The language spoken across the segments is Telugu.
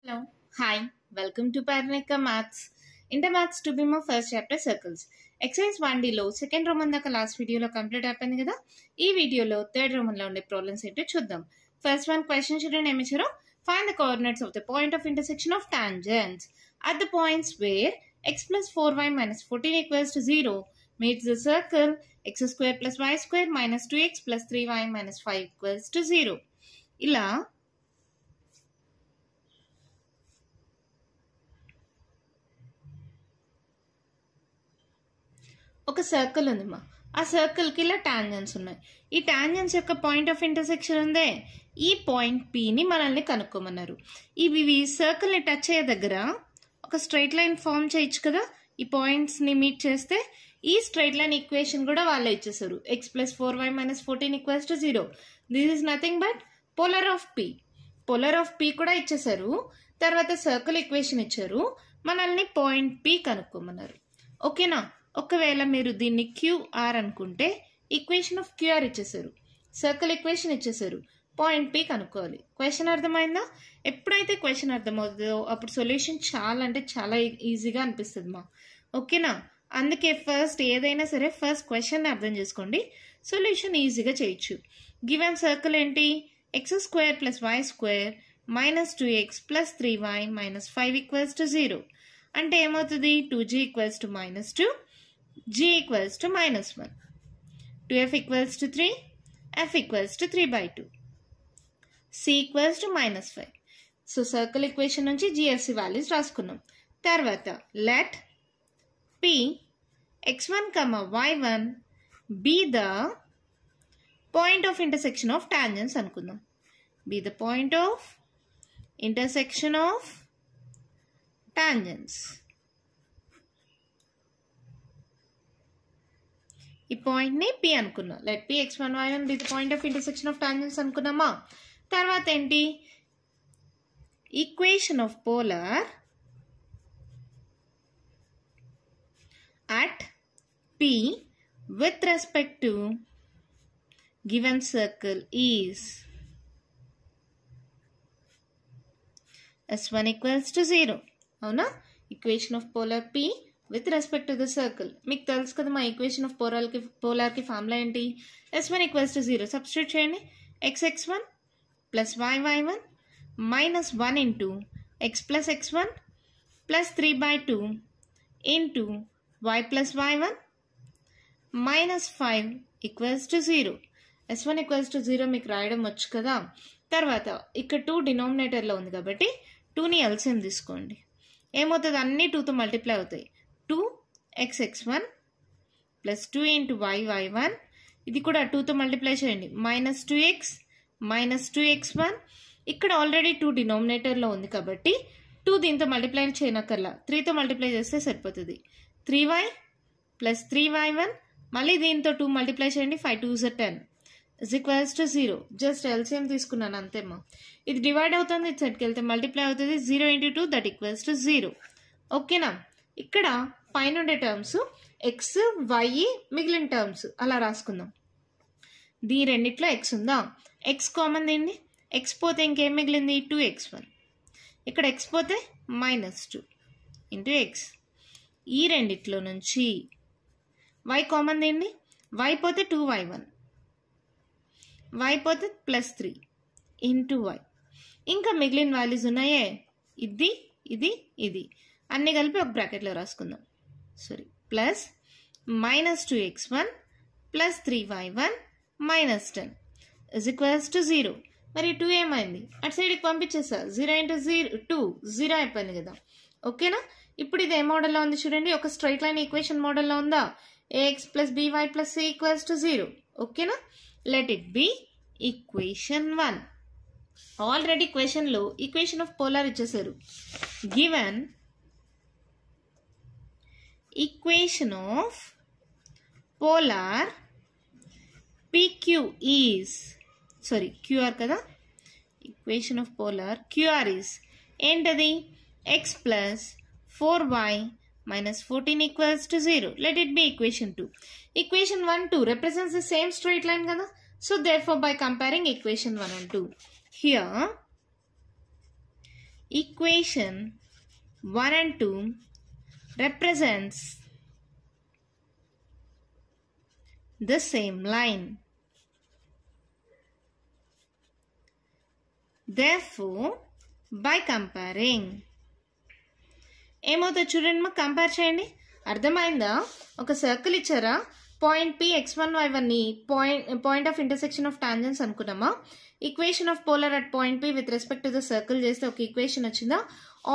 Hello. Hi. Welcome to Paranika Maths. Inter Maths 2B మా ఫస్ట్ చాప్టర్ సర్కిల్స్. ఎక్సైజ్ 1Dలో సెకండ్ రోమన్ దాకా లాస్ట్ వీడియోలో కంప్లీట్ అయిపోయింది కదా. ఈ వీడియోలో థర్డ్ రోమన్లో ఉండే ప్రాబ్లమ్స్ ఏంటో చూద్దాం. ఫస్ట్ వన్ క్వశ్చన్ చూడండి ఏమి ఇచ్చారో. Find the coordinates of the point of intersection of tangents at the points where x plus 4y minus 14 equals to 0 meets the circle x square plus y square minus 2x plus 3y minus 5 equals to 0. ఇలా ఒక సర్కిల్ ఉందమ్మా. ఆ సర్కిల్కి ఇలా టాంజెంట్స్ ఉన్నాయి. ఈ టాంజెంట్స్ యొక్క పాయింట్ ఆఫ్ ఇంటర్సెక్షన్ ఉందే, ఈ పాయింట్ పిని మనల్ని కనుక్కోమన్నారు. ఇవి సర్కిల్ని టచ్ అయ్యే దగ్గర ఒక స్ట్రైట్ లైన్ ఫామ్ చేయొచ్చు కదా. ఈ పాయింట్స్ని మీట్ చేస్తే ఈ స్ట్రైట్ లైన్ ఈక్వేషన్ కూడా వాళ్ళే ఇచ్చేసారు. X plus 4y minus 14 equals to 0. This is nothing but polar of P. Polar of P కూడా ఇచ్చేసారు. తర్వాత సర్కిల్ ఈక్వేషన్ ఇచ్చారు. మనల్ని పాయింట్ పి కనుక్కోమన్నారు. ఓకేనా. ఒకవేళ మీరు దీన్ని క్యూఆర్ అనుకుంటే ఈక్వేషన్ ఆఫ్ క్యూఆర్ ఇచ్చేసారు, సర్కిల్ ఈక్వేషన్ ఇచ్చేసారు, పాయింట్ పి కనుక్కోవాలి. క్వశ్చన్ అర్థమైందా? ఎప్పుడైతే క్వశ్చన్ అర్థమవుతుందో అప్పుడు సొల్యూషన్ చాలా అంటే చాలా ఈజీగా అనిపిస్తుంది మా. ఓకేనా. అందుకే ఫస్ట్ ఏదైనా సరే ఫస్ట్ క్వశ్చన్ అర్థం చేసుకోండి, సొల్యూషన్ ఈజీగా చేయొచ్చు. గివెన్ సర్కిల్ ఏంటి? X square plus y square minus 2x plus 3y minus 5 equals to 0. అంటే ఏమవుతుంది? 2g equals to -2, g equals to -1, 2f equals to 3, f equals to 3/2, c equals to -5. So circle equation నుంచి జిఎఫ్సి వాల్యూస్ రాసుకున్నాం. తర్వాత let p x1, y1 be the point of intersection of tangents అనుకుందాం. be the point of intersection of tangents. ఈ పాయింట్ ని పి అనుకున్నాం. Let P x1, y1 be the point of intersection of tangents అనుకున్నామా. తర్వాత ఏంటి? Equation of polar at P with respect to given circle is s1 equals to 0. అవునా. Equation of polar P with respect to the circle. మీకు తెలుసు కదా మా ఈక్వేషన్ ఆఫ్ పోలార్కి ఫార్ములా ఏంటి? s1 ఈక్వల్స్ టు 0 సబ్స్టిట్యూట్ చేయండి. xx1 plus yy1 minus 1 into x plus x1 plus 3/2 into y plus y1 minus 5 equals to 0. s1 equals to 0 మీకు రాయడం వచ్చు కదా. తర్వాత ఇక్కడ 2 డినామినేటర్లో ఉంది కాబట్టి 2ని ఎల్సిఎం తీసుకోండి. ఏమవుతుంది? అన్నీ 2తో మల్టిప్లై అవుతాయి. 2xx1 ప్లస్ 2 ఇంటూ y1, ఇది కూడా 2తో మల్టిప్లై చేయండి. Minus 2x minus 2x1. ఇక్కడ ఆల్రెడీ 2 డినామినేటర్లో ఉంది కాబట్టి 2 దీంతో మల్టిప్లై చేయనక్కర్లా, 3తో మల్టిప్లై చేస్తే సరిపోతుంది. 3y ప్లస్ 3y1 మళ్ళీ దీంతో 2 మల్టిప్లై చేయండి. 5 2s 10 is equals to 0. Just LCM తీసుకున్నాను అంతేమ్మా. ఇది డివైడ్ అవుతుంది, ఇటు సైడ్కి వెళ్తే మల్టిప్లై అవుతుంది. 0 ఇంటూ 2 దట్ ఈక్వల్స్ టు 0. ఓకేనా. ఇక్కడ పైన ఉండే టర్మ్స్ ఎక్స్ వై, మిగిలిన టర్మ్స్ అలా రాసుకుందాం. దీని రెండిట్లో ఎక్స్ ఉందా, ఎక్స్ కామన్ దీన్ని, ఎక్స్ పోతే ఇంకేం మిగిలింది? 2x1. ఇక్కడ ఎక్స్ పోతే -2 ఇంటూ ఎక్స్. ఈ రెండిట్లో నుంచి వై కామన్ దీన్ని, వై పోతే 2y1, వై పోతే +3 ఇంటూ వై. ఇంకా మిగిలిన వాల్యూస్ ఉన్నాయే, ఇది ఇది ఇది అన్నీ కలిపి ఒక బ్రాకెట్లో రాసుకుందాం. Sorry, plus -2x1 plus 3y1 minus 10 is equals to 0. మరి 2 ఏమైంది? అటు సైడ్కి పంపించేసా. 0 ఇంటూ 2 0 అయిపోయింది కదా. ఓకేనా. ఇప్పుడు ఇది ఏ మోడల్లో ఉంది చూడండి, ఒక స్ట్రైట్ లైన్ ఈక్వేషన్ మోడల్లో ఉందా. ax plus by plus c equals to 0. ఓకేనా. Let it be equation 1. Already క్వశ్చన్లో ఈక్వేషన్ ఆఫ్ పోలార్ ఇచ్చేసారు. Given equation of polar PQ is, sorry QR kada, equation of polar QR is ఏంటది? x plus 4y minus 14 equals to 0. Let it be equation 2. Equation 1 2 represents the same straight line kada. So therefore by comparing equation 1 and 2, here equation 1 and 2 represents the same line. Therefore, by comparing, ఏమవుతుంది చూడండి, మా కంపేర్ చేయండి. అర్థమైందా? ఒక సర్కిల్ ఇచ్చారా, పాయింట్ పి x1 y1 ని point of intersection of tangents అనుకున్నామా. Equation of polar at point P with respect to the circle చేస్తే ఒక ఈక్వేషన్ వచ్చిందా.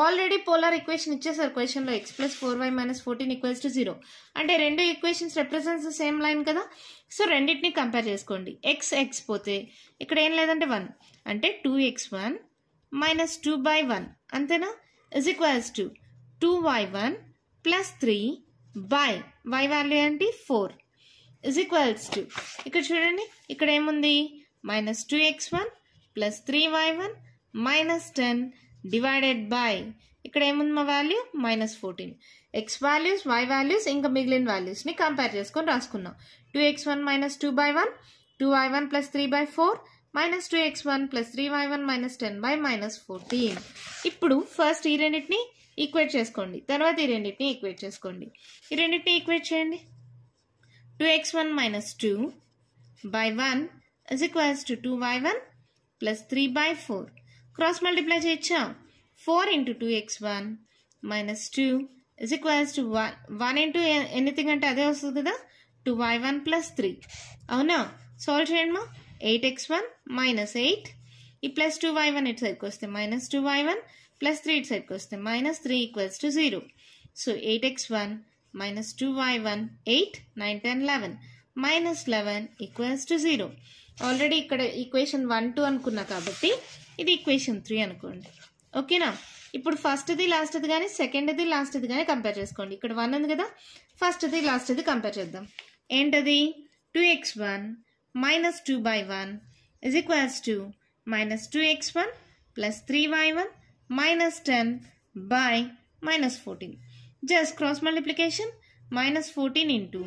ఆల్రెడీ పోలార్ ఈక్వేషన్ ఇచ్చేసారు క్వశ్చన్లో, x + 4y - 14 = 0. అంటే రెండు equations represents the same line కదా. సో రెండింటిని కంపేర్ చేసుకోండి. x పోతే ఇక్కడ ఏం లేదంటే 1, అంటే 2x1 - 2/1 అంతేనా, is equals to 2y1 + 3 by y value ఏంటి 4 ఇజ్ ఈక్వల్స్ టు, ఇక్కడ చూడండి ఇక్కడ ఏముంది -2x1 + 3y1 - 10 డివైడెడ్ బై ఇక్కడ ఏముంది మా value -14. x values y values ఇంకా మిగిలిన వాల్యూస్ని కంపేర్ చేసుకొని రాసుకున్నాం. 2x1 - 2/1 2y1 + 3/4 -2x1 + 3y1 - 10 by -14. ఇప్పుడు ఫస్ట్ ఈ రెండింటిని ఈక్వేట్ చేసుకోండి, తర్వాత ఈ రెండింటిని ఈక్వేట్ చేసుకోండి. ఈ రెండింటిని ఈక్వేట్ చేయండి. 2x1 - 2/1 is equals to 2y1 + 3/4. Cross multiply చేయొచ్చా. 4 × 2x1 - 2 is equals to 1 into anything అంటే అదే వస్తుంది కదా, 2y1 + 3. అవునా, సాల్వ్ చేయండి మా. 8x1 - 8 ఈ ప్లస్ 2y1 ఇటు సైడ్కి వస్తే -2y1 + 3 ఇటు సైడ్కి వస్తే -3 = 0. So 8x1 - 2y1 8 9 10 11 -11 = 0. ఆల్రెడీ ఇక్కడ ఈక్వేషన్ 1 2 అనుకున్నా కాబట్టి ఇది ఈక్వేషన్ 3 అనుకోండి. ఓకేనా. ఇప్పుడు ఫస్ట్ది లాస్ట్ది కానీ సెకండ్ది లాస్ట్ది కానీ కంపేర్ చేసుకోండి. ఇక్కడ 1 ఉంది కదా, ఫస్ట్ది లాస్ట్ది కంపేర్ చేద్దాం. ఏంటది, 2x1 - 2/1 is equals to -2x1 + 3y1 - 10 by -14. Just cross multiplication. -14 into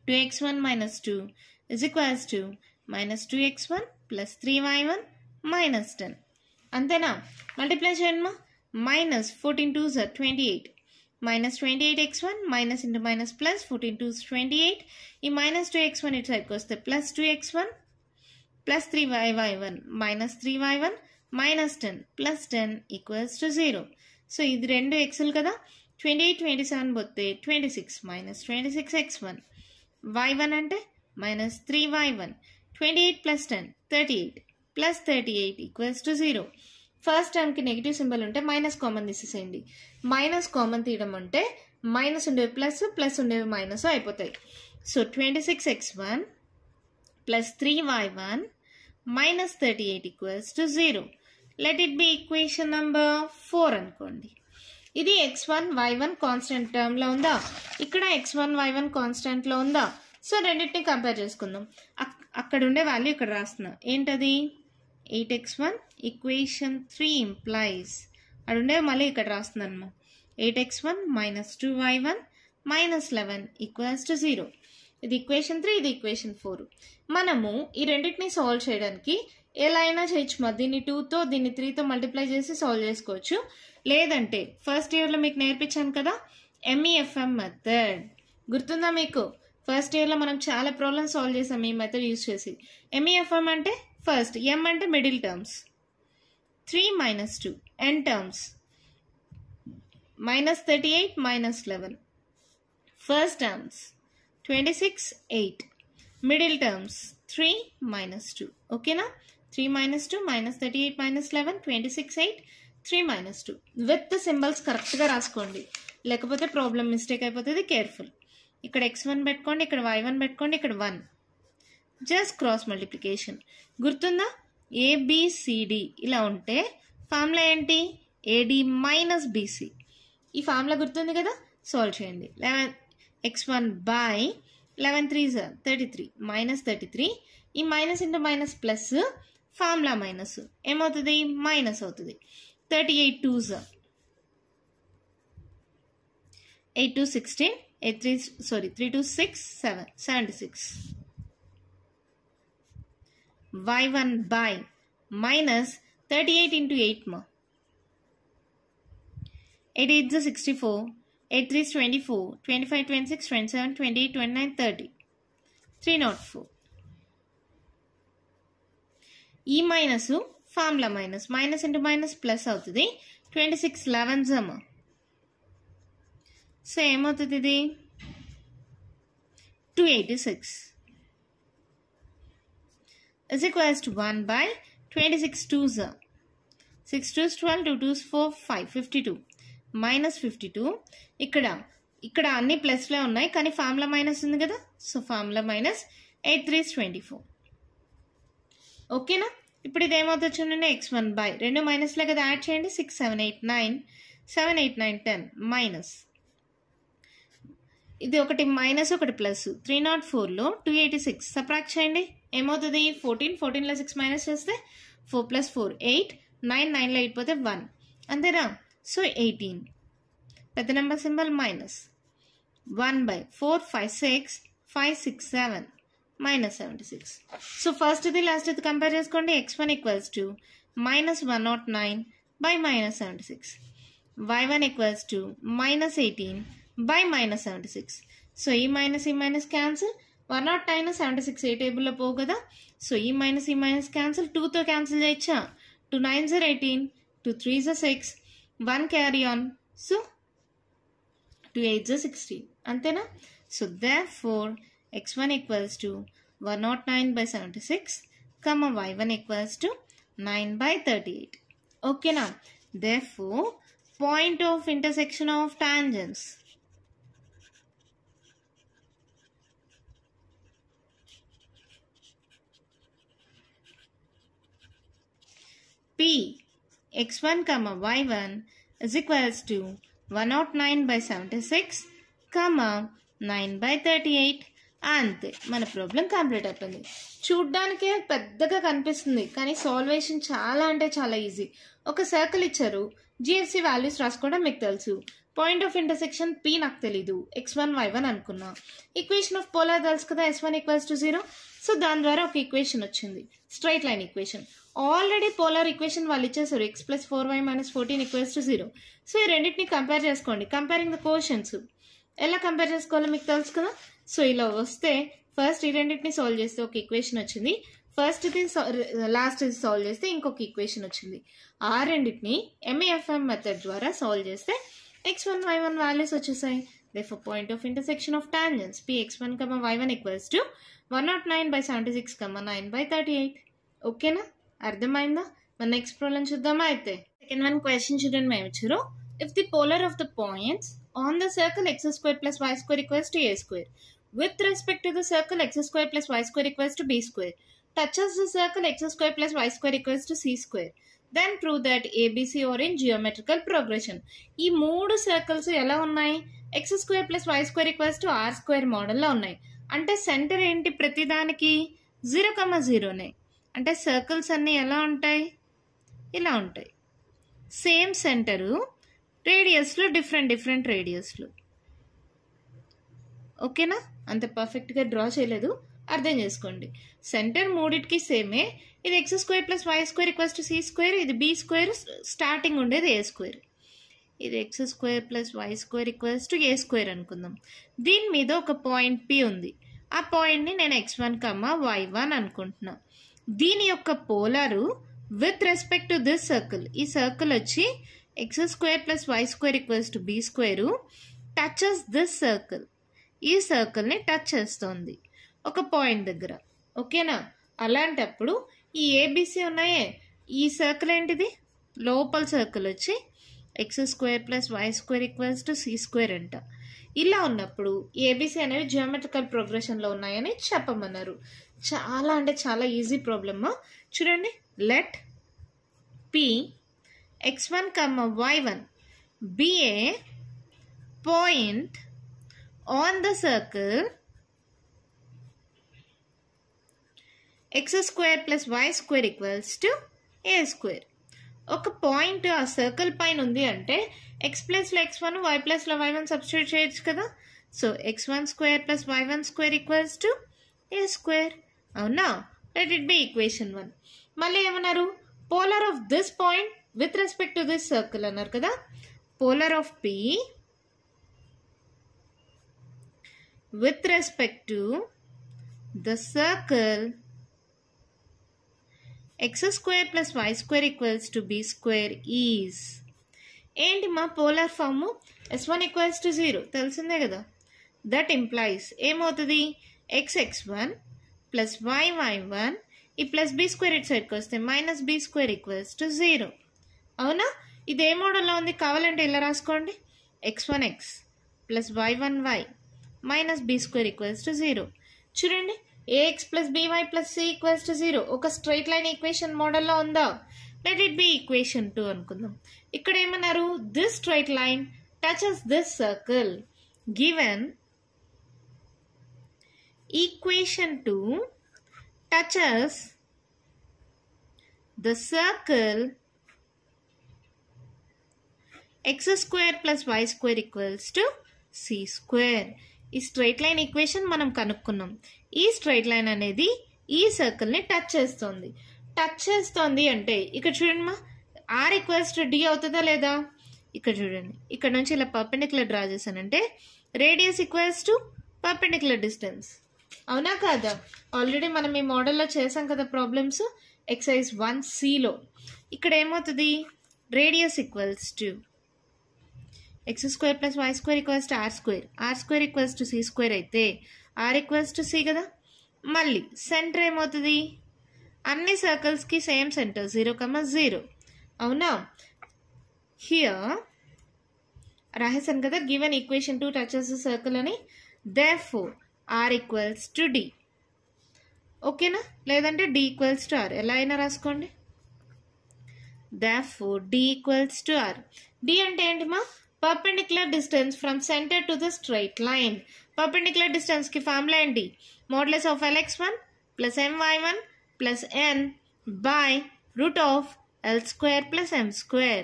2x1 - 2 is equals to -2x1 + 3y1 - 10. అంతేనా. మల్టిప్లై చేయండి మా. -14 2s are 28 -28x1 - into minus plus 14 2s 28. ఈ -2x1 ఇటు సైడ్కి వస్తే +2x1 + 3y1 - 3y1 - 10 + 10 = 0. సో ఇది రెండు ఎక్స్లు కదా. 28 27 పోతే 26 - 26x1 y1 అంటే -3y1 28 + 10 38 + 38 = 0. ఫస్ట్ టర్మ్కి నెగిటివ్ సింబల్ ఉంటే మైనస్ కామన్ తీసేసేయండి. మైనస్ కామన్ తీయడం అంటే మైనస్ ఉండేవి ప్లస్, ప్లస్ ఉండేవి మైనస్ అయిపోతాయి. So 26x1 + 3y1 - 38 = 0. Let it be equation number 4 అనుకోండి. ఇది x1 y1 కాన్స్టెంట్ టర్మ్లో ఉందా, ఇక్కడ x1 y1 కాన్స్టెంట్లో ఉందా. సో రెండింటిని కంపేర్ చేసుకుందాం. అక్కడ ఉండే వాల్యూ ఇక్కడ రాస్తున్నా. ఏంటది 8x1 ఈక్వేషన్ 3 ఇంప్లైస్ అక్కడ ఉండేవి మళ్ళీ ఇక్కడ రాస్తున్నాను. 8x1 - 2y1 - 11 = 0. ఇది ఈక్వేషన్ 3, ఇది ఈక్వేషన్ 4. మనము ఈ రెండింటిని సాల్వ్ చేయడానికి ఎలా అయినా చేయొచ్చు. దీన్ని 2తో దీన్ని 3తో మల్టిప్లై చేసి సాల్వ్ చేసుకోవచ్చు. లేదంటే ఫస్ట్ ఇయర్లో మీకు నేర్పించాను కదా MEFM మెథడ్, గుర్తుందా మీకు? ఫస్ట్ ఇయర్లో మనం చాలా ప్రాబ్లమ్స్ సాల్వ్ చేసాం ఈ మెథడ్ యూజ్ చేసి. MEFM అంటే ఫస్ట్ M అంటే middle terms, 3 - 2 end terms -38 - 11 first terms 26 8 middle terms 3 - 2. ఓకేనా. 3 - 2 -38 - 11 26 8 3 - 2 విత్ సింబల్స్ కరెక్ట్గా రాసుకోండి, లేకపోతే ప్రాబ్లం మిస్టేక్ అయిపోతుంది. కేర్ఫుల్. ఇక్కడ x1 పెట్టుకోండి, ఇక్కడ y1 పెట్టుకోండి, ఇక్కడ 1. Just cross multiplication. గుర్తుందా? ABCD ఇలా ఉంటే ఫార్ములా ఏంటి, AD - BC. ఈ ఫార్ములా గుర్తుంది కదా. సాల్వ్ చేయండి. x1 by 11 3s 33 -33. ఈ minus into minus plus, formula minus ఏమవుతుంది, మైనస్ అవుతుంది. 38 2s 8 2 16 8 3 3 2 6 7 76. y1 by minus 38 into 8 ma. 8 8 is 64, 8 3 is 24, 25 26 27 28 29 30, 304. ఈ minus formula minus into minus plus అవుతుంది. 26 11 అమ్మ. సో ఏమవుతుంది ఇది 286 is equals to 1 by 26 2s. 6 2s 12, 2 2s 4, 5 52 minus 52. ఇక్కడ అన్ని ప్లస్లే ఉన్నాయి కానీ ఫార్ములా మైనస్ ఉంది కదా. So formula minus 8 3 is 24. ఓకేనా. ఇప్పుడు ఇది ఏమవుతుంది చూడండి x1 by 2 మైనస్లే కదా యాడ్ చేయండి. 6 7 8 9 7 8 9 10 మైనస్ ఇది ఒకటి మైనస్ ఒకటి ప్లస్ 304లో 286 సబ్ట్రాక్ట్ చేయండి. ఏమవుతుంది 14లో 6 మైనస్ చేస్తే 4 + 4 8 9 9లో 8 పోతే 1 అంతేనా. సో 18 పెద్ద number symbol minus 1 by 4 5 6 5 6 7 minus 76. So first ఇది లాస్ట్ ఇది కంపేర్ చేసుకోండి. x1 equals to minus 109 by minus 76. y1 equals to minus 18 by minus 76. So ఈ మైనస్ క్యాన్సిల్. 109 76 ఏ టేబుల్లో పోవు కదా. సో ఈ మైనస్ క్యాన్సిల్. 2తో క్యాన్సిల్ చేయొచ్చా. 2 9s are 18, 2 3s are 6, 1 carry on. So 2 8s are 16 అంతేనా. So therefore x1 equals to 109 by 76, y1 equals to 9 by 38. Okay now, therefore, point of intersection of tangents. P x1, y1 is equals to 109 by 76, 9 by 38. అంతే మన ప్రాబ్లం కంప్లీట్ అయిపోయింది. చూడ్డానికే పెద్దగా కనిపిస్తుంది కానీ సాల్వేషన్ చాలా అంటే చాలా ఈజీ. ఒక సర్కిల్ ఇచ్చారు, జిఎఫ్సి వాల్యూస్ రాసుకోవడం మీకు తెలుసు. పాయింట్ ఆఫ్ ఇంటర్సెక్షన్ పి నాకు తెలీదు, x1 y1 అనుకున్నా. ఈక్వేషన్ ఆఫ్ పోలార్ తెలుసు కదా, s1 equals to 0. సో దాని ద్వారా ఒక ఈక్వేషన్ వచ్చింది, straight line equation. Already polar equation వాళ్ళు ఇచ్చేసారు, x + 4y - 14 equals to 0. So ఈ రెండింటిని కంపేర్ చేసుకోండి. కంపేరింగ్ ద కోషన్స్ ఎలా కంపేర్ చేసుకోవాలో మీకు తెలుసు కదా. సో ఇలా వస్తే ఫస్ట్ ఈ రెండింటిని సాల్వ్ చేస్తే ఒక ఈక్వేషన్ వచ్చింది, ఫస్ట్ ఇది లాస్ట్ ఇది సాల్వ్ చేస్తే ఇంకొక ఈక్వేషన్ వచ్చింది. ఆ రెండింటిని MEFM మెథడ్ ద్వారా సాల్వ్ చేస్తే x1 y1 వాల్యూస్ వచ్చేసాయి. therefore point of intersection of tangents P x1, y1 equals to 109 by 76, 9 by 38. ఓకేనా, అర్థమైందా? మన నెక్స్ట్ ప్రాబ్లం చూద్దామా. అయితే సెకండ్ వన్ క్వశ్చన్ చూడండి మేము ఇచ్చారు. if the polar of the points on the circle x² + y² equals to a², with respect to the circle x² + y² equals to b² touches the circle x² + y² equals to c², then prove that ABC are in geometrical progression. ఈ మూడు సర్కిల్స్ ఎలా ఉన్నాయి, x² + y² equals to r² మోడల్లో ఉన్నాయి. అంటే సెంటర్ ఏంటి ప్రతిదానికి 0, 0నే. అంటే సర్కిల్స్ అన్నీ ఎలా ఉంటాయి, ఇలా ఉంటాయి. సేమ్ సెంటరు, రేడియస్లో డిఫరెంట్ రేడియస్లు. ఓకేనా, అంత పర్ఫెక్ట్గా డ్రా చేయలేదు, అర్థం చేసుకోండి. సెంటర్ మూడిటికి సేమే. ఇది x² + y² equals to c², ఇది b², స్టార్టింగ్ ఉండేది a². ఇది x² + y² equals to a² అనుకుందాం. దీని మీద ఒక పాయింట్ P ఉంది. ఆ పాయింట్ని నేను x1, y1 అనుకుంటున్నా. దీని యొక్క polar with respect to this circle, ఈ సర్కిల్ వచ్చి x² + y² equals to b², touches this circle, ఈ సర్కిల్ని టచ్ చేస్తోంది ఒక పాయింట్ దగ్గర. ఓకేనా, అలాంటప్పుడు ఈ ఏబిసి ఉన్నాయే, ఈ సర్కిల్ ఏంటిది, లోపల సర్కిల్ వచ్చి x² + y² equals to c² అంట. ఇలా ఉన్నప్పుడు ఏబిసి అనేవి జియోమెట్రికల్ ప్రోగ్రెషన్లో ఉన్నాయని చెప్పమన్నారు. చాలా అంటే చాలా ఈజీ ప్రాబ్లమ్. చూడండి, let P x1, y1 be a point on the circle x² + y² equals to a². ఒక పాయింట్ ఆ సర్కిల్ పైన ఉంది అంటే x ప్లస్లో x1, y ప్లస్లో y1 సబ్స్టిట్యూట్ చేయొచ్చు కదా. So x1² + y1² equals to a². అవునా, లెట్ ఇట్ బి ఈక్వేషన్ 1. మళ్ళీ ఏమన్నారు, polar of this point with respect to this circle అన్నారు కదా. polar of P with respect to the circle x square plus y square equals to b square is ఏంటి మా polar form s1 equals to 0 తెలిసిందే కదా. దట్ ఇంప్లైస్ ఏమవుతుంది x(x1) ప్లస్ y(y1) ఈ ప్లస్ బీ స్క్వేర్ ఇటు సైడ్కి వస్తే minus b square equals to 0. అవునా? ఇది ఏ మోడల్లో ఉంది? కావాలంటే ఇలా రాసుకోండి. x1x plus y1y minus b square equals to 0. చూడండి, ax plus by plus c equals to 0 ఒక స్ట్రైట్ లైన్ ఈక్వేషన్ మోడల్లో ఉందా? లెట్ ఇట్ బి ఈక్వేషన్ 2 అనుకుందాం. ఇక్కడ ఏమన్నారు? This straight line touches this circle. Given equation 2 touches the circle x square plus y square equals to c square. ఈ స్ట్రైట్ లైన్ ఈక్వేషన్ మనం కనుక్కున్నాం. ఈ స్ట్రైట్ లైన్ అనేది ఈ సర్కిల్ని టచ్ చేస్తుంది. టచ్ చేస్తుంది అంటే ఇక్కడ చూడండి మా, ఆర్ ఈక్వల్స్ టు డి అవుతుందా లేదా? ఇక్కడ చూడండి, ఇక్కడ నుంచి ఇలా పర్పెండిక్యులర్ డ్రా చేశానంటే radius equals to perpendicular distance. అవునా కాదా? ఆల్రెడీ మనం ఈ మోడల్లో చేసాం కదా ప్రాబ్లమ్స్ ఎక్సైజ్ 1Cలో. ఇక్కడ ఏమవుతుంది? Radius equals to x square plus y square equals to r square. r square equals to c square అయితే r equals to c కదా. మళ్ళీ సెంటర్ ఏమవుతుంది? అన్ని సర్కిల్స్కి సేమ్ సెంటర్ 0,0. అవునా? హియర్ రాసేసాను కదా, గివెన్ ఈక్వేషన్ 2 టచెస్ సర్కిల్ అని. Therefore r equals to d. ఓకేనా? లేదంటే d ఈక్వల్స్ టు r, ఎలా అయినా రాసుకోండి. Therefore d equals to r. d అంటే ఏంటి మా? perpendicular distance from center to the straight line. perpendicular distance की formula ఏంటి? modulus of lx1 plus my1 plus n by root of l square plus m square.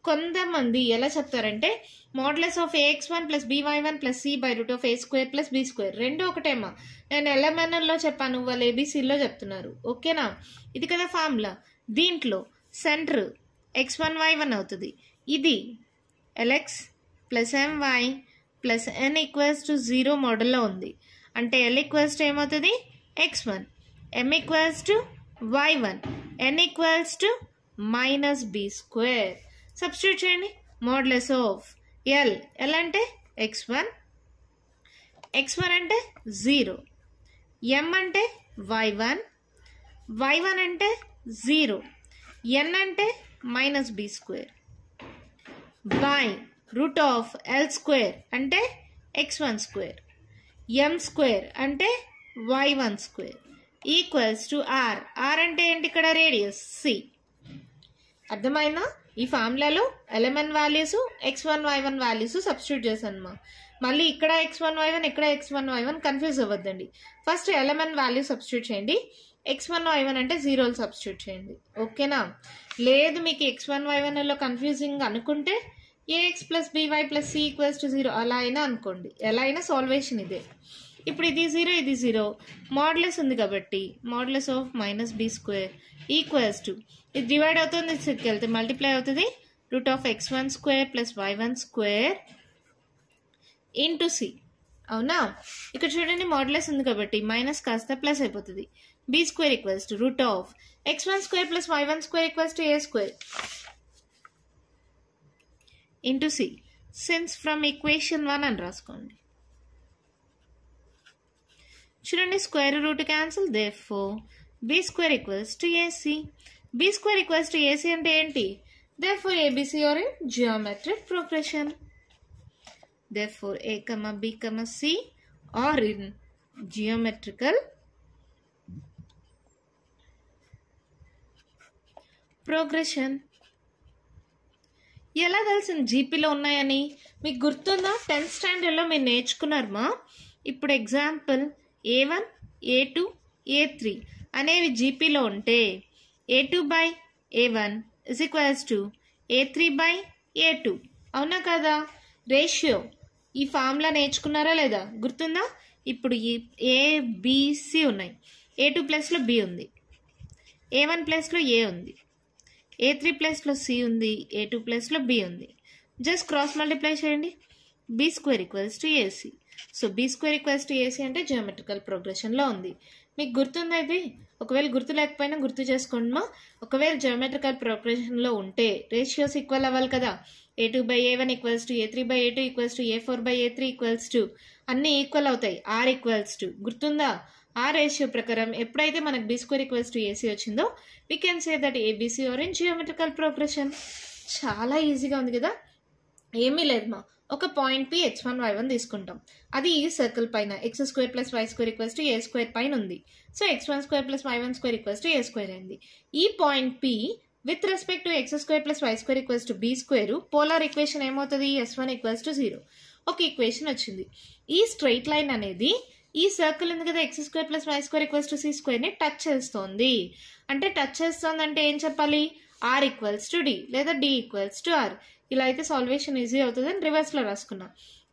కొంతమంది ఎలా చెప్తారంటే modulus of ax1 plus by1 plus c by root of a square plus b square. రెండు ఒకటేమా? నేను LMNలో చెప్పాను, వాళ్ళు ABCలో చెప్తున్నారు. ఓకేనా? ఇది కదా ఫార్ములా. దీంట్లో సెంటర్ x1 y1 అవుతుంది. ఇది lx plus my plus n equals to 0 మోడల్లో ఉంది. అంటే l ఈక్వల్స్ టు ఏమవుతుంది? x1, m equals to y1, n equals to minus b square. Substitute చేయండి. మోడ్లెస్ ఆఫ్ l అంటే x1, x1 అంటే 0, m అంటే y1, y1 అంటే 0, n అంటే minus b square by root of l square అంటే x1 square, m square అంటే y1 square equals to r. r అంటే ఏంటి? ఇక్కడ రేడియస్ c. అర్థమైనా? ఈ ఫార్ములాలో element values x1 y1 values substitute చేశాను. మళ్ళీ ఇక్కడ x1 y1 ఇక్కడ x1 y1 కన్ఫ్యూజ్ అవ్వద్దండి. ఫస్ట్ ఎలిమెంట్ వాల్యూ సబ్స్టిట్యూట్ చేయండి. x1 y1 అంటే 0 సబ్స్టిట్యూట్ చేయండి. ఓకేనా? లేదు మీకు x1 y1లో కన్ఫ్యూజింగ్ అనుకుంటే ax plus by plus c equals to 0 అలా అయినా అనుకోండి. ఎలా అయినా సాల్వేషన్ ఇదే. ఇప్పుడు ఇది 0 ఇది 0, మోడ్లెస్ ఉంది కాబట్టి modulus of minus b square equals to, ఇది డివైడ్ అవుతుంది, ఇక్కడికి వెళ్తే మల్టిప్లై అవుతుంది, root of x1 square plus y1 square into c. అవునా? ఇక్కడ చూడండి, మోడ్లెస్ ఉంది కాబట్టి మైనస్ కాస్త ప్లస్ అయిపోతుంది. B square equals to root of x1 square plus y1 square equals to a square into c. Since from equation 1 అని రాసుకోండి. చూడండి, square root cancel. therefore b square equals to ac. b square equals to ac అంటే ఏంటి? therefore abc are in geometric progression. therefore a, b, c are in geometrical progression. ఎలా తెలిసింది జీపీలో ఉన్నాయని? మీకు గుర్తుందా? 10th స్టాండర్డ్లో మీరు నేర్చుకున్నారమ్మా. ఇప్పుడు ఎగ్జాంపుల్ a1, a2, a3 అనేవి జీపీలో ఉంటే a2 by a1 is equals to a3 by a2. అవునా కదా? రేషియో ఈ ఫార్ములా నేర్చుకున్నారా లేదా? గుర్తుందా? ఇప్పుడు ఈ ABC ఉన్నాయి. a2 ప్లస్లో b ఉంది, a1 ప్లస్లో a ఉంది, a3 ప్లస్లో c ఉంది, a2 ప్లస్లో b ఉంది. జస్ట్ క్రాస్ మల్టిప్లై చేయండి. B square equals to AC. So b square equals to AC అంటే జియోమెట్రికల్ ప్రోగ్రెషన్లో ఉంది. మీకు గుర్తుంది ఇది? ఒకవేళ గుర్తు లేకపోయినా గుర్తు చేసుకోండి. ఒకవేళ జియోమెట్రికల్ ప్రోగ్రెషన్లో ఉంటే రేషియోస్ ఈక్వల్ అవ్వాలి కదా. a2/a1 equals to a3/a2 equals to a4/a3 equals to అన్నీ ఈక్వల్ అవుతాయి. ఆర్ ఈక్వల్స్ టు గుర్తుందా? ఆ రేషియో ప్రకారం ఎప్పుడైతే మనకు B square equals to AC వచ్చిందో we can say that ABC are in geometrical progression. చాలా ఈజీగా ఉంది కదా. ఏమీ లేదు మా, ఒక పాయింట్ పి x1 y1 తీసుకుంటాం. అది ఈ సర్కిల్ పైన x² + y² equals to a² పైన ఉంది. So x1² + y1² equals to a² అయింది. ఈ point P with respect to x² + y² equals to b², polar equation ఏమవుతుంది? s1 equals to 0. ఒక ఈక్వేషన్ వచ్చింది. ఈ స్ట్రైట్ లైన్ అనేది ఈ సర్కిల్ ఉంది కదా x² + y² equals to c² ని టచ్ చేస్తోంది. అంటే టచ్ చేస్తోంది అంటే ఏం చెప్పాలి? r ఈక్వల్స్ టు d లేదా d ఈక్వల్స్ టు r. ఇలా అయితే సాల్వేషన్ ఈజీ అవుతుంది అని రివర్స్లో రాసుకున్నాం.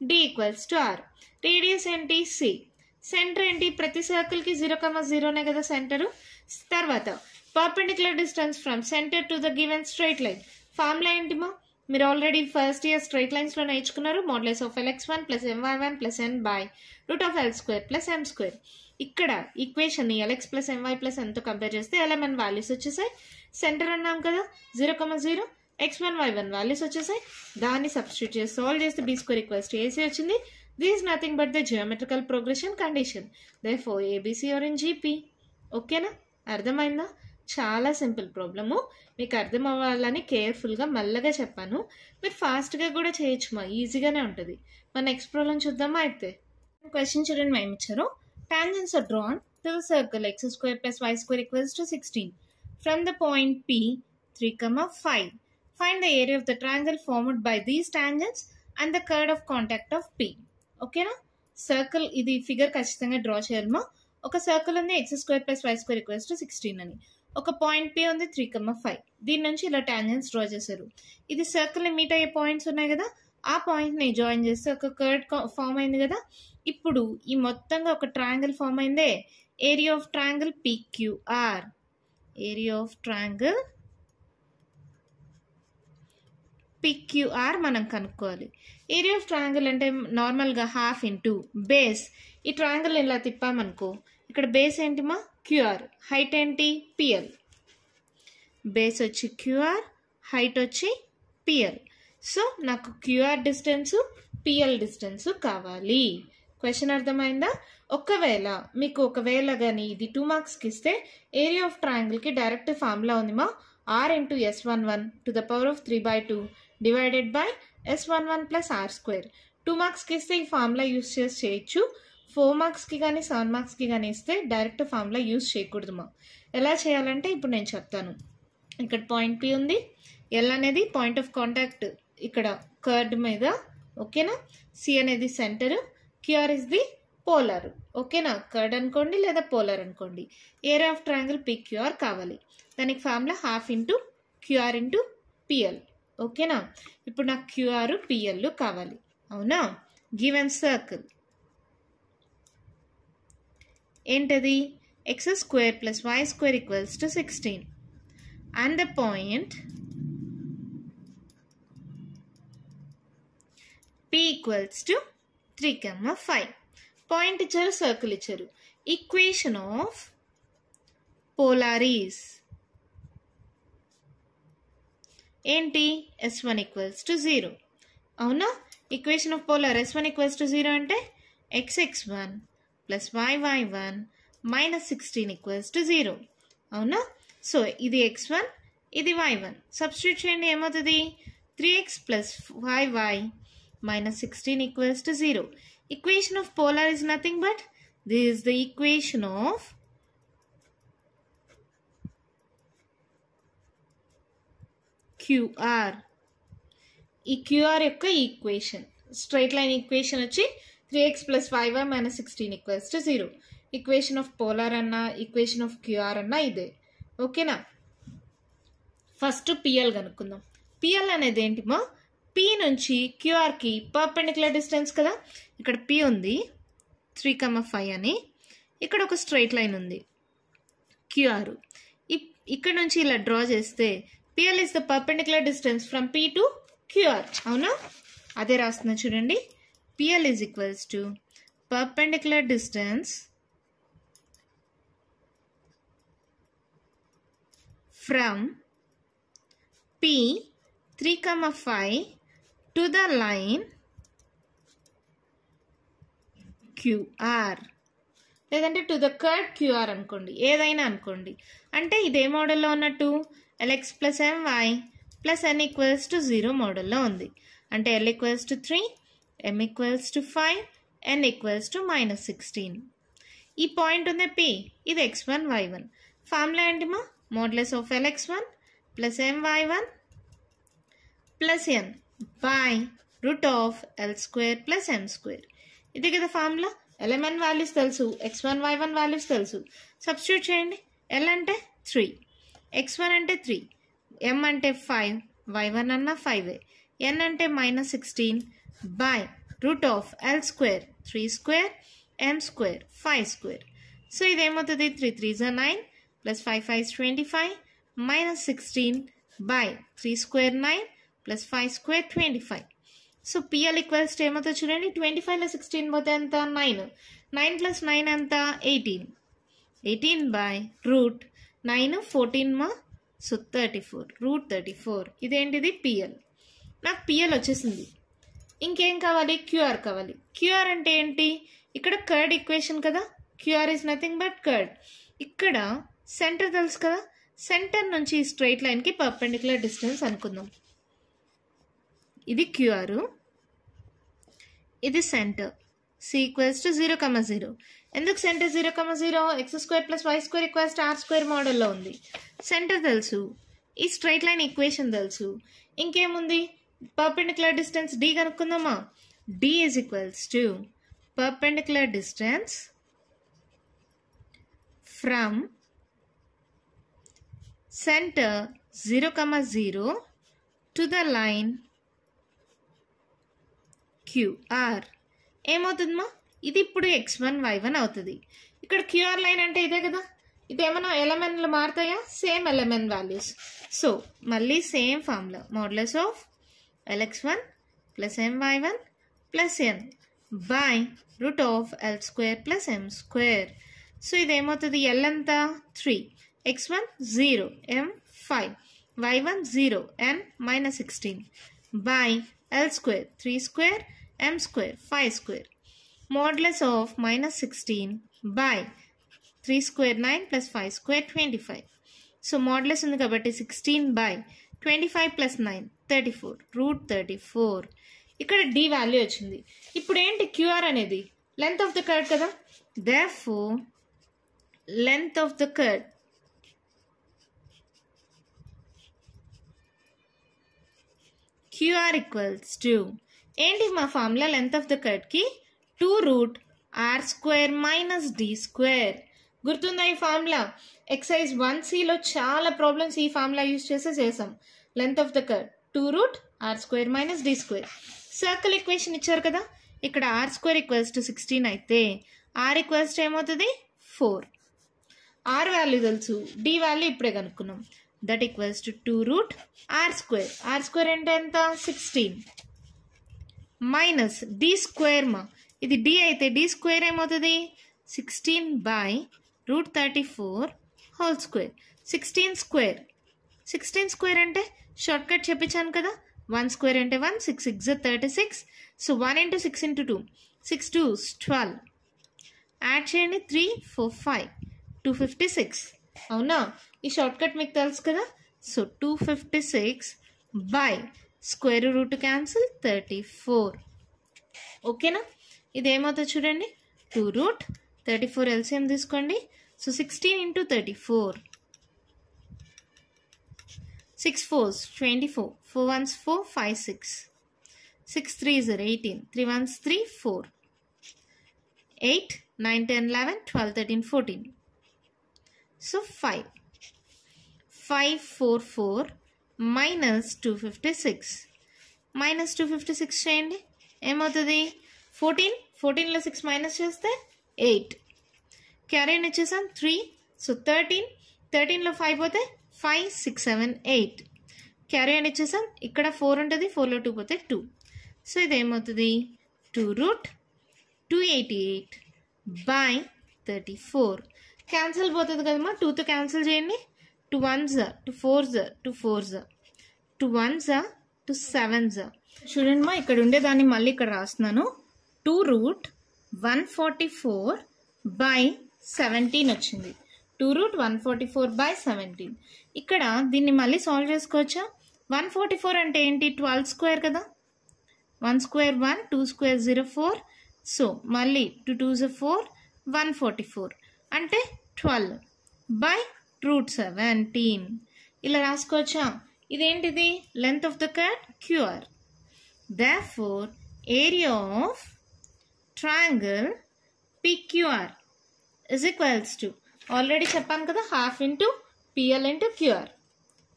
d equals to r. Radius ఏంటి? c. సెంటర్ ఏంటి? ప్రతి సర్కిల్కి 0,0నే కదా సెంటరు. తర్వాత perpendicular distance from centre to the given straight line. Formula ఏంటి మా? మీరు ఆల్రెడీ ఫస్ట్ ఇయర్ స్ట్రైట్ లైన్స్లో నేర్చుకున్నారు. Modulus of lx1 + my1 + n/√l² + m². ఇక్కడ ఈక్వేషన్ lx + my + nతో కంపేర్ చేస్తే lmn వాల్యూస్ వచ్చేసాయి. సెంటర్ అన్నాం కదా 0,0, x1 y1 వాల్యూస్ వచ్చేసాయి. దాన్ని సబ్స్టిట్యూట్ చేసి సాల్వ్ చేస్తే b² ఈక్వల్స్ టు ఏసీ వచ్చింది. This is nothing but the geometrical progression condition. Therefore ABC are in GP. ఓకేనా? అర్థమైందా? చాలా సింపుల్ ప్రాబ్లము. మీకు అర్థం అవ్వాలని కేర్ఫుల్గా మెల్లగా చెప్పాను. మీరు ఫాస్ట్గా కూడా చేయొచ్చు మా, ఈజీగానే ఉంటుంది. మన నెక్స్ట్ ప్రాబ్లం చూద్దామా అయితే. క్వశ్చన్ చూడండి, మేము ఇచ్చారు. Tangents are drawn to the circle x² + y² equals to 16 from the point P 3,5. Find the area of the triangle formed by these tangents and the chord of contact of P. ఓకేనా? సర్కిల్ ఇది ఫిగర్ ఖచ్చితంగా డ్రా చేయాలమా. ఒక సర్కిల్ ఉంది x² + y² ఈక్వల్స్ టు 16 అని. ఒక పాయింట్ P ఉంది 3,5. దీని నుంచి ఇలా టాంజెంట్స్ డ్రా చేశారు. ఇది సర్కిల్ని మీట్ అయ్యే పాయింట్స్ ఉన్నాయి కదా, ఆ పాయింట్ని జాయిన్ చేస్తే ఒక కర్డ్ ఫామ్ అయింది కదా. ఇప్పుడు ఈ మొత్తంగా ఒక ట్రయాంగిల్ ఫామ్ అయిందే. Area of triangle PQR. Area of triangle PQR మనం కనుక్కోవాలి. ఏరియా ఆఫ్ ట్రయాంగిల్ అంటే నార్మల్గా హాఫ్ ఇంటూ బేస్. ఈ ట్రయాంగిల్ ఇలా తిప్పామనుకో, ఇక్కడ బేస్ ఏంటి మా? QR. హైట్ ఏంటి? PL. బేస్ వచ్చి QR, హైట్ వచ్చి PL. సో నాకు QR డిస్టెన్సు PL డిస్టెన్సు కావాలి. క్వశ్చన్ అర్థమైందా? ఒకవేళ కానీ ఇది 2 మార్క్స్కి ఇస్తే ఏరియా ఆఫ్ ట్రయాంగిల్కి డైరెక్ట్ ఫార్ములా ఉంది మా. r into s11 to the power of 3/2 divided by s11 plus r². 2 మార్క్స్కి ఇస్తే ఈ ఫార్ములా యూస్ చేసి చేయొచ్చు. 4 మార్క్స్కి కానీ 7 మార్క్స్కి కానీ ఇస్తే డైరెక్ట్ ఫార్ములా యూస్ చేయకూడదు మా. ఎలా చేయాలంటే ఇప్పుడు నేను చెప్తాను. ఇక్కడ పాయింట్ P ఉంది. L అనేది పాయింట్ ఆఫ్ కాంటాక్ట్ ఇక్కడ కర్డ్ మీద. ఓకేనా? C అనేది centre, QR is the polar. ఓకేనా? కర్డ్ అనుకోండి లేదా పోలార్ అనుకోండి. ఏరియా ఆఫ్ ట్రయాంగిల్ PQR కావాలి. దానికి formula half into QR into PL. ఓకేనా? ఇప్పుడు నాకు QR PL కావాలి. అవునా? గివెన్ సర్కిల్ ఏంటది? x² + y² equals to 16 and the point P equals to 3,5. Point ఇచ్చారు, సర్కిల్ ఇచ్చారు. ఈక్వేషన్ ఆఫ్ పోలారీస్ ఏంటి? s1 equals to 0. అవునా? Equation of polar s1 equals to 0 అంటే xx1 + yy1 - 16 ఈక్వల్స్ టు 0. అవునా? సో ఇది x1, ఇది y1. సబ్స్టిట్యూట్ చేయండి, ఏమవుతుంది? 3x + 5y - 16 equals to 0. Equation of polar is nothing but this is the equation of QR. ఈ QR యొక్క ఈక్వేషన్ స్ట్రైట్ లైన్ ఈక్వేషన్ వచ్చి 3x + 5y - 16 equals to 0. Equation of polar అన్న ఈక్వేషన్ ఆఫ్ QR అన్న ఇదే. ఓకేనా? ఫస్ట్ PL కనుక్కుందాం. PL అనేది ఏంటి మా? P నుంచి QRకి పర్పెండిక్యులర్ డిస్టెన్స్ కదా. ఇక్కడ P ఉంది 3,5 అని. ఇక్కడ ఒక స్ట్రైట్ లైన్ ఉంది QR. ఇక్కడ నుంచి ఇలా డ్రా చేస్తే PL is the perpendicular distance from P to QR. అవునా? అదే రాస్తున్నా చూడండి. PL is equals to perpendicular distance from P 3,5 to the line QR. లేదంటే టు ద కర్డ్ క్యూఆర్ అనుకోండి, ఏదైనా అనుకోండి. అంటే ఇదే మోడల్లో ఉన్నట్టు LX + MY + N = 0 మోడల్లో ఉంది. అంటే L = 3, M = 5, N = -16. ఈ పాయింట్ ఉంది P, ఇది x1 y1. ఫార్ములా ఏంటి మా? Modulus of LX1 + MY1 + N by √L² + M². ఇది కదా ఫార్ములా. LMN వాల్యూస్ తెలుసు, x1 y1 వాల్యూస్ తెలుసు. సబ్స్టిట్యూట్ చేయండి. L అంటే 3, x1 అంటే 3, M అంటే 5, y1 అన్న 5, N అంటే -16 by √L² 3² M² 5². సో ఇదేమవుతుంది? 3 3s are 9 + 5 5s 25 -16 by 3² 9 + 5² 25. So PL equals to ఏమవుతుంది చూడండి. 25లో 16 పోతే ఎంత? 9. 9 + 9 ఎంత? 18. 18 by √9 14 మా. సో 34 √34. ఇదేంటిది? పిఎల్. నాకు పిఎల్ వచ్చేసింది. ఇంకేం కావాలి? క్యూఆర్ కావాలి. క్యూఆర్ అంటే ఏంటి? ఇక్కడ కర్డ్ ఈక్వేషన్ కదా. QR is nothing but curd. ఇక్కడ సెంటర్ తెలుసు కదా. సెంటర్ నుంచి ఈ స్ట్రైట్ లైన్కి పర్పెండిక్యులర్ డిస్టెన్స్ అనుకుందాం. ఇది క్యూఆర్, ఇది సెంటర్. C = 0, 0. ఎందుకు సెంటర్ 0, 0? x² + y² = r² మోడల్లో ఉంది. సెంటర్ తెలుసు, ఈ స్ట్రైట్ లైన్ ఈక్వేషన్ తెలుసు. ఇంకేముంది? పర్పెండిక్యులర్ డిస్టెన్స్ D కనుక్కుందామా. D = perpendicular distance from centre 0, 0 to the line QR. ఏమవుతుందమ్మా? ఇది ఇప్పుడు x1 y1 అవుతుంది. ఇక్కడ క్యూఆర్ లైన్ అంటే ఇదే కదా. ఇదేమన్నా ఎలమెన్లు మారుతాయా? Same element values. సో మళ్ళీ same formula, modulus of LX1 + MY1 + N by √L² + M². So ఇదేమవుతుంది? L ఎంత? 3, x1 0, M 5, y1 0, N -16 by L² 3² M² 5². Modulus of -16 by 3² 9 + 5² 25. So modulus ఉంది కాబట్టి 16 by 25 + 9 34 √34. ఇక్కడ D వాల్యూ వచ్చింది. ఇప్పుడు ఏంటి? క్యూఆర్ అనేది లెంత్ ఆఫ్ ద కర్డ్ కదా. Therefore length of the chord QR = ఏంటి మా ఫార్ములా? లెంత్ ఆఫ్ ద కర్డ్కి 2√R² - D². గుర్తుందా ఈ ఫార్ములా? ఎక్సైజ్ 1Cలో చాలా ప్రాబ్లమ్స్ ఈ ఫార్ములా యూజ్ చేసాం. Length of the curd 2√R² - D². Circle equation ఇచ్చారు కదా. ఇక్కడ R² = 16 అయితే R = ఏమవుతుంది? 4. R వాల్యూ తెలుసు, D వాల్యూ ఇప్పుడే కనుక్కున్నాం. That equals to 2√R². R² అంటే ఎంత? 16 మైనస్ D² మా. ఇది D అయితే D² ఏమవుతుంది? 16 by √34 హోల్ స్క్వేర్. 16² అంటే షార్ట్ కట్ చెప్పించాను కదా. 1² అంటే 1, 6 6 36. So 1 × 6 × 2 6 2s 12. యాడ్ చేయండి 3 4 5 256. అవునా? ఈ షార్ట్ కట్ మీకు తెలుసు కదా. So 256 by square root cancel 34. ఓకేనా? ఇదేమవుతుంది చూడండి. 2√34 LCM తీసుకోండి. So 16 × 34. 6 4s 24, 4 1s 4 5 6, 6 3s 18, 3 1s 3 4, 8 9 10 11 12 13 14. So 5 5 4 4 minus 256 minus 256 చేయండి. ఏమవుతుంది? 14. 14లో 6 మైనస్ చేస్తే 8. క్యారీని ఇచ్చేసాం 3. సో 13. 13లో 5 పోతే 5 6 7 8. క్యారీ అని ఇచ్చేసాం. ఇక్కడ 4 ఉంటుంది, 4లో 2 పోతే 2. సో ఇదేమవుతుంది 2 రూట్ 288 బై 34. క్యాన్సిల్ పోతుంది కదమ్మా, 2తో క్యాన్సిల్ చేయండి. 2 1s 2 4s 2 4s 2 1s 2 7s. చూడండి మా ఇక్కడ ఉండేదాన్ని మళ్ళీ ఇక్కడ రాస్తున్నాను. 2 రూట్ 144 బై 17 వచ్చింది. 2 రూట్ 144 బై 17. ఇక్కడ దీన్ని మళ్ళీ సాల్వ్ చేసుకోవచ్చా? 144 అంటే ఏంటి? 12 స్క్వేర్ కదా. 1 స్క్వేర్ 1, 2 స్క్వేర్ 0 4. సో మళ్ళీ 2 2s 4, 144 అంటే 12 బై రూట్ 17. ఇలా రాసుకోవచ్చా? ఇదేంటిది? Length of the curve QR. Therefore, area of triangle PQR is equals to, already చెప్పాను కదా, half into PL into QR.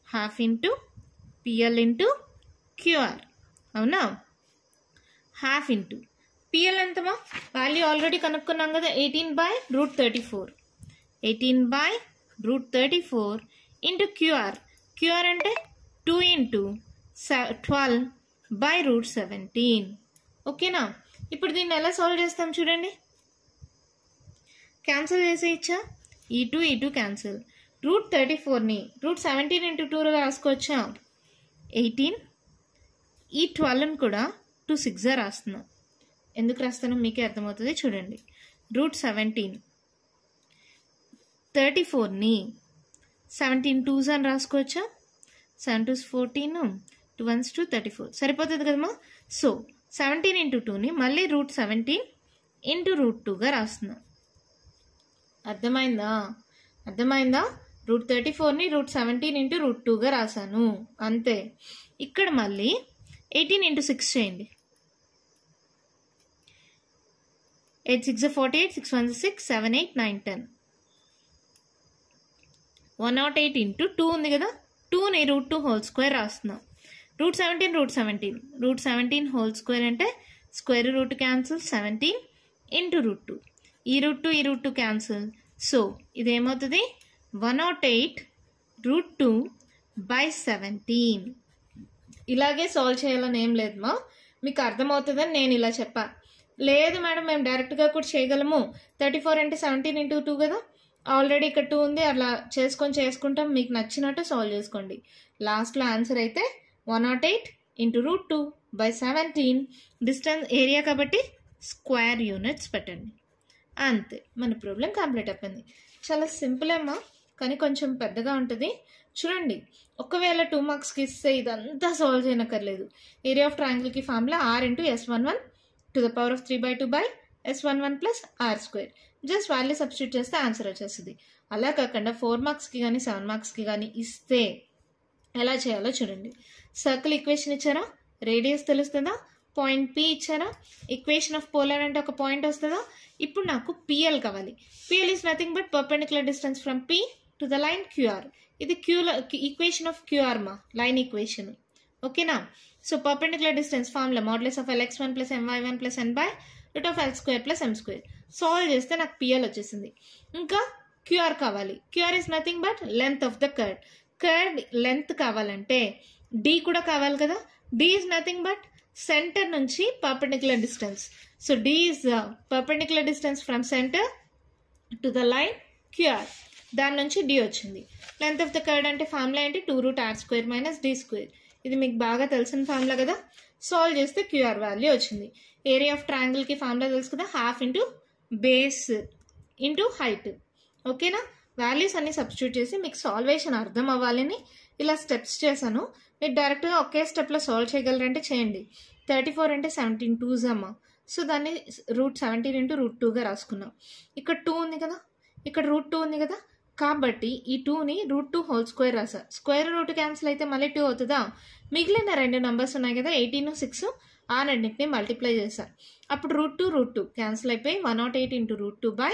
half into PL into QR. అవునా? half into PL ఎంతమా? వాల్యూ ఆల్రెడీ కనుక్కున్నాం కదా, 18 by root 34. 18 by root 34 into QR. QR అంటే 2 into 12 by root 17. ఓకేనా? ఇప్పుడు దీన్ని ఎలా సాల్వ్ చేస్తాం చూడండి. క్యాన్సిల్ చేసే ఇచ్చా, ఈ 2 క్యాన్సిల్. రూట్ 34ని రూట్ 17 into 2 రాసుకోవచ్చా? 18. ఈ 12ని కూడా 2 6 రాస్తున్నా. ఎందుకు రాస్తానో మీకే అర్థమవుతుంది చూడండి. రూట్ 17 34ని 17 2s అని రాసుకోవచ్చా? 7 2s 14, 2 1s 2 34 సరిపోతుంది కదమ్మా. సో 17 into 2ని మళ్ళీ రూట్ 17 into రూట్ 2గా రాస్తున్నా. అర్థమైందా? రూట్ 34ని రూట్ 17 into రూట్ 2గా రాశాను అంతే. ఇక్కడ మళ్ళీ 18 into 6 చేయండి. 8 6 48, 6 1 6, 7 8 9 10. 108 into 2 ఉంది కదా, 2ని రూట్ 2 హోల్ స్క్వేర్ రాస్తున్నాం. రూట్ 17 హోల్ స్క్వేర్ అంటే square root cancel, 17 into root 2. ఈ రూట్ 2 క్యాన్సిల్. సో ఇదేమవుతుంది 108 రూట్ 2 బై 17. ఇలాగే సాల్వ్ చేయాలని ఏం లేదు మా, మీకు అర్థమవుతుందని నేను ఇలా చెప్పా. లేదు మేడం మేము డైరెక్ట్గా కూడా చేయగలము, 34 అంటే 17 into 2 కదా, ఆల్రెడీ ఇక్కడ 2 ఉంది, అలా చేసుకుంటాం. మీకు నచ్చినట్టు సాల్వ్ చేసుకోండి. లాస్ట్లో ఆన్సర్ అయితే 108 into root 2 by 17. Distance area కాబట్టి స్క్వేర్ యూనిట్స్ పెట్టండి. అంతే, మన ప్రాబ్లం కంప్లీట్ అయిపోయింది. చాలా సింపుల్ అమ్మా, కానీ కొంచెం పెద్దగా ఉంటుంది. చూడండి, ఒకవేళ 2 మార్క్స్కి ఇస్తే ఇదంతా సాల్వ్ చేయనక్కర్లేదు. ఏరియా ఆఫ్ ట్రయాంగిల్కి formula r into s11 to the power of 3/2 by s11 plus r square. Just value substitute చేస్తే ఆన్సర్ వచ్చేస్తుంది. అలా కాకుండా 4 మార్క్స్కి కానీ 7 మార్క్స్కి కానీ ఇస్తే ఎలా చేయాలో చూడండి. సర్కిల్ ఈక్వేషన్ ఇచ్చారా, రేడియస్ తెలుస్తుందా, పాయింట్ P ఇచ్చారా, ఈక్వేషన్ ఆఫ్ పోలార్ అంటే ఒక పాయింట్ వస్తుందా. ఇప్పుడు నాకు PL కావాలి. PL is nothing but perpendicular distance from P to the line QR. ఇది ఈక్వేషన్ ఆఫ్ QR మా, లైన్ ఈక్వేషన్. ఓకేనా? So perpendicular distance formula modulus of LX1 plus MY1 plus N by root of L² plus M². Solve చేస్తే నాకు PL వచ్చేసింది. ఇంకా QR కావాలి. QR is nothing but length of the curve. Curve length కావాలంటే D కూడా కావాలి కదా. D is nothing but centre నుంచి perpendicular distance. So D is perpendicular distance from centre to the line QR. దాని నుంచి D వచ్చింది. లెంత్ ఆఫ్ ద కర్వ్ అంటే ఫార్ములా ఏంటి? 2 root r² minus d². ఇది మీకు బాగా తెలిసిన ఫార్ములా కదా. సాల్వ్ చేస్తే QR వాల్యూ వచ్చింది. ఏరియా ఆఫ్ ట్రయాంగిల్కి ఫార్ములా తెలుసు కదా, half into base into height. ఓకేనా? వాల్యూస్ అన్ని సబ్స్టిట్యూట్ చేసి మీకు సాల్వేషన్ అర్థం అవ్వాలని ఇలా స్టెప్స్ చేశాను. మీరు డైరెక్ట్గా ఒకే స్టెప్లో సాల్వ్ చేయగలరంటే చేయండి. 34 అంటే 17 2s అమ్మా. సో దాన్ని రూట్ 17 into రూట్ 2గా రాసుకున్నాం. ఇక్కడ 2 ఉంది కదా, ఇక్కడ రూట్ 2 ఉంది కదా, కాబట్టి ఈ 2ని రూట్ 2 హోల్ స్క్వేర్ రాసా. స్క్వేర్ రూట్ క్యాన్సిల్ అయితే మళ్ళీ 2 అవుతుందా. మిగిలిన 2 నెంబర్స్ ఉన్నాయి కదా, 18 6, ఆ రెండింటిని మల్టిప్లై చేశా. అప్పుడు రూట్ 2 క్యాన్సిల్ అయిపోయి 108 into రూట్ 2 బై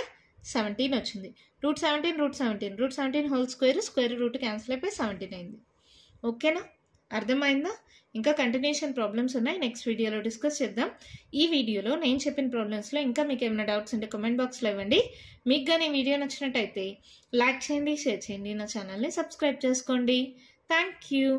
17 వచ్చింది. Root 17 whole square root cancel అయిపోయి 17 అయింది. ఓకేనా? అర్థమైందా? ఇంకా కంటిన్యూషన్ ప్రాబ్లమ్స్ ఉన్నాయి, నెక్స్ట్ వీడియోలో డిస్కస్ చేద్దాం. ఈ వీడియోలో నేను చెప్పిన ప్రాబ్లమ్స్లో ఇంకా మీకు ఏమైనా డౌట్స్ ఉంటే కామెంట్ బాక్స్లో ఇవ్వండి. మీకు కానీ ఈ వీడియో నచ్చినట్టయితే లైక్ చేయండి, షేర్ చేయండి, నా ఛానల్ని సబ్స్క్రైబ్ చేసుకోండి. Thank you.